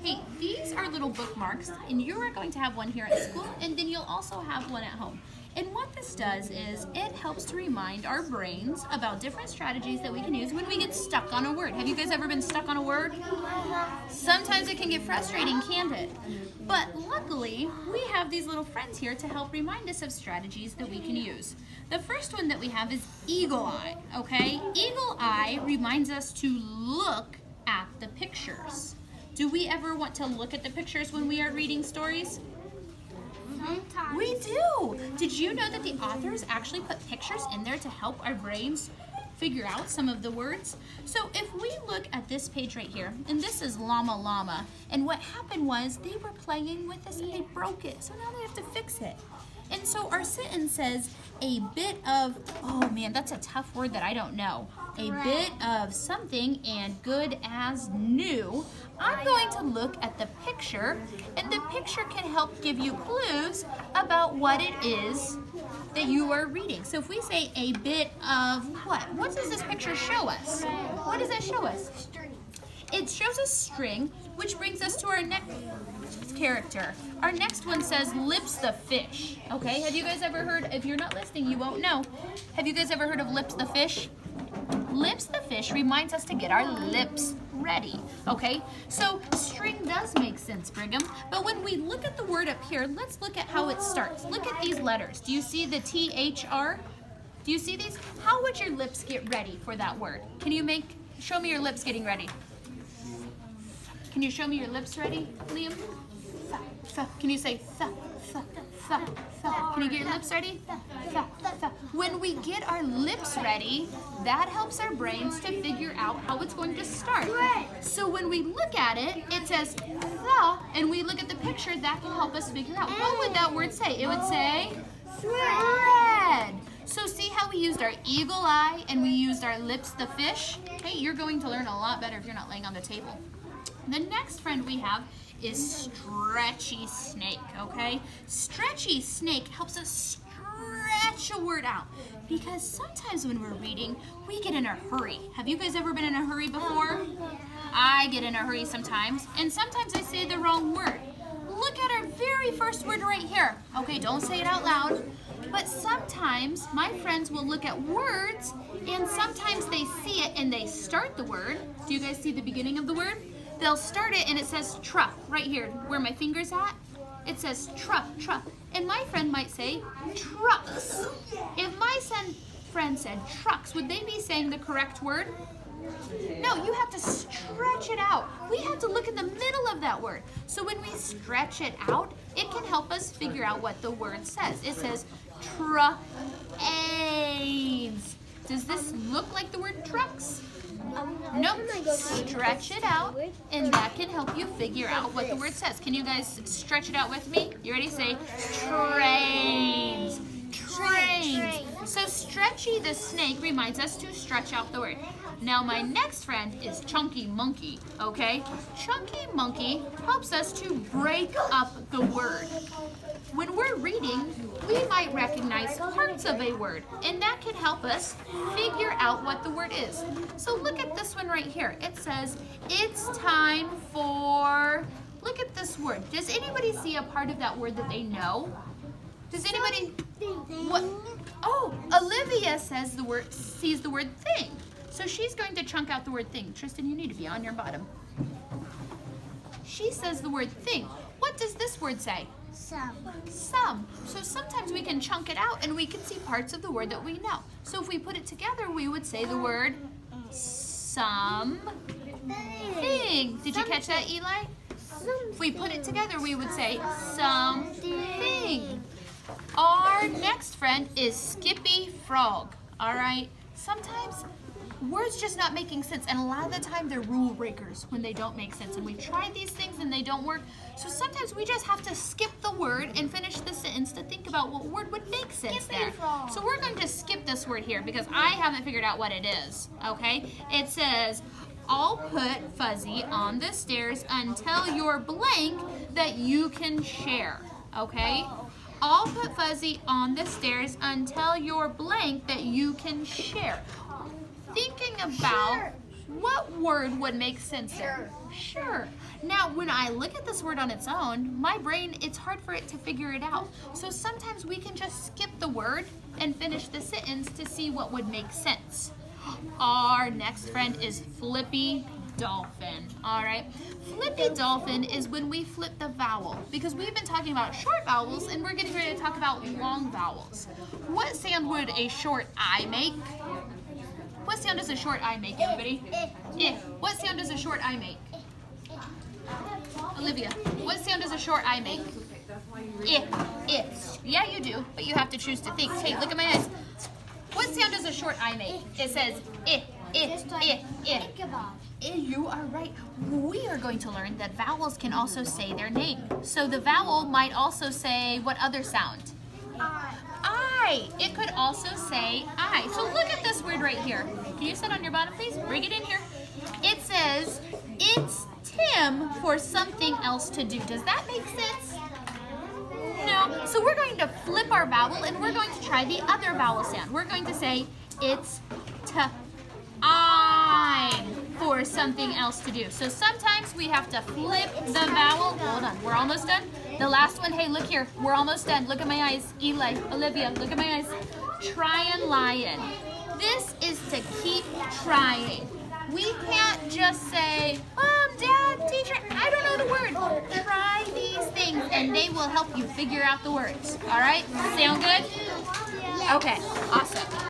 Hey, these are little bookmarks, and you are going to have one here at school, and then you'll also have one at home. And what this does is it helps to remind our brains about different strategies that we can use when we get stuck on a word. Have you guys ever been stuck on a word? Sometimes it can get frustrating, can't it? But luckily, we have these little friends here to help remind us of strategies that we can use. The first one that we have is eagle eye, okay? Eagle eye reminds us to look at the pictures. Do we ever want to look at the pictures when we are reading stories? Sometimes. We do! Did you know that the authors actually put pictures in there to help our brains figure out some of the words? So if we look at this page right here, and this is llama llama, and what happened was they were playing with this and they broke it, so now they have to fix it. And so our sentence says, a bit of, oh man, that's a tough word that I don't know. A bit of something and good as new. I'm going to look at the picture, and the picture can help give you clues about what it is that you are reading. So if we say a bit of what does this picture show us? What does it show us? String. It shows a string, which brings us to our next character. Our next one says Lips the fish. Okay, have you guys ever heard, if you're not listening, you won't know. Have you guys ever heard of Lips the fish? Lips the fish reminds us to get our lips ready. Okay, so string does make sense, Brigham, but when we look at the word up here, let's look at how it starts. Look at these letters. Do you see the THR? Do you see these? How would your lips get ready for that word? Can you show me your lips getting ready? Can you show me your lips ready, Liam? Can you say th? Can you get your lips ready? When we get our lips ready, that helps our brains to figure out how it's going to start. So when we look at it, it says the, and we look at the picture, that can help us figure out. What would that word say? It would say thread. So see how we used our eagle eye and we used our lips the fish? Hey, you're going to learn a lot better if you're not laying on the table. The next friend we have is stretchy snake, okay? Stretchy snake helps us stretch a word out because sometimes when we're reading, we get in a hurry. Have you guys ever been in a hurry before? I get in a hurry sometimes, and sometimes I say the wrong word. Look at our very first word right here. Okay, don't say it out loud, but sometimes my friends will look at words, and sometimes they see it and they start the word. Do you guys see the beginning of the word? They'll start it and it says truck right here where my finger's at. It says truck. And my friend might say trucks. If my friend said trucks, would they be saying the correct word? No, you have to stretch it out. We have to look in the middle of that word. So when we stretch it out, it can help us figure out what the word says. It says trains. Does this look like the word trucks? Nope. Stretch it out, and that can help you figure out what the word says. Can you guys stretch it out with me? You ready? Say trains. Trains. So Stretchy the snake reminds us to stretch out the word. Now my next friend is Chunky Monkey, okay? Chunky Monkey helps us to break up the word. When we're reading, we might recognize parts of a word, and that can help us figure out what the word is. So look at this one right here. It says, it's time for, look at this word. Does anybody see a part of that word that they know? Does anybody, what? Oh, Olivia sees the word thing. So she's going to chunk out the word thing. Tristan, you need to be on your bottom. She says the word thing. What does this word say? Some. So sometimes we can chunk it out and we can see parts of the word that we know. So if we put it together, we would say the word something. Did you catch that, Eli? If we put it together, we would say something. Our next friend is Skippy Frog. All right. Sometimes words just not making sense, and a lot of the time they're rule breakers when they don't make sense, and we've tried these things and they don't work. So sometimes we just have to skip the word and finish the sentence to think about what word would make sense there. So we're going to skip this word here because I haven't figured out what it is, okay? It says, I'll put Fuzzy on the stairs until you're blank that you can share, okay? I'll put Fuzzy on the stairs until you're blank that you can share. Thinking about What word would make sense there? Sure. Now, when I look at this word on its own, my brain, it's hard for it to figure it out. So sometimes we can just skip the word and finish the sentence to see what would make sense. Our next friend is Flippy Dolphin. All right. Flippy Dolphin is when we flip the vowel, because we've been talking about short vowels and we're getting ready to talk about long vowels. What sound would a short I make? What sound does a short I make, everybody? What sound does a short I make? Olivia, what sound does a short I make? Yeah, you do, but you have to choose to think. Hey, look at my eyes. What sound does a short I make? It says You are right. We are going to learn that vowels can also say their name. So the vowel might also say what other sound? I. It could also say I. So look at this word right here. Can you sit on your bottom, please? Bring it in here. It says, it's Tim for something else to do. Does that make sense? No. So we're going to flip our vowel and we're going to try the other vowel sound. We're going to say, it's I for something else to do. So sometimes we have to flip the vowel. Hold on, we're almost done. The last one, hey, look here. We're almost done. Look at my eyes. Eli, Olivia, look at my eyes. Try and lion. This is to keep trying. We can't just say, Mom, Dad, teacher, I don't know the word. Try these things and they will help you figure out the words. All right? Sound good? Okay, awesome.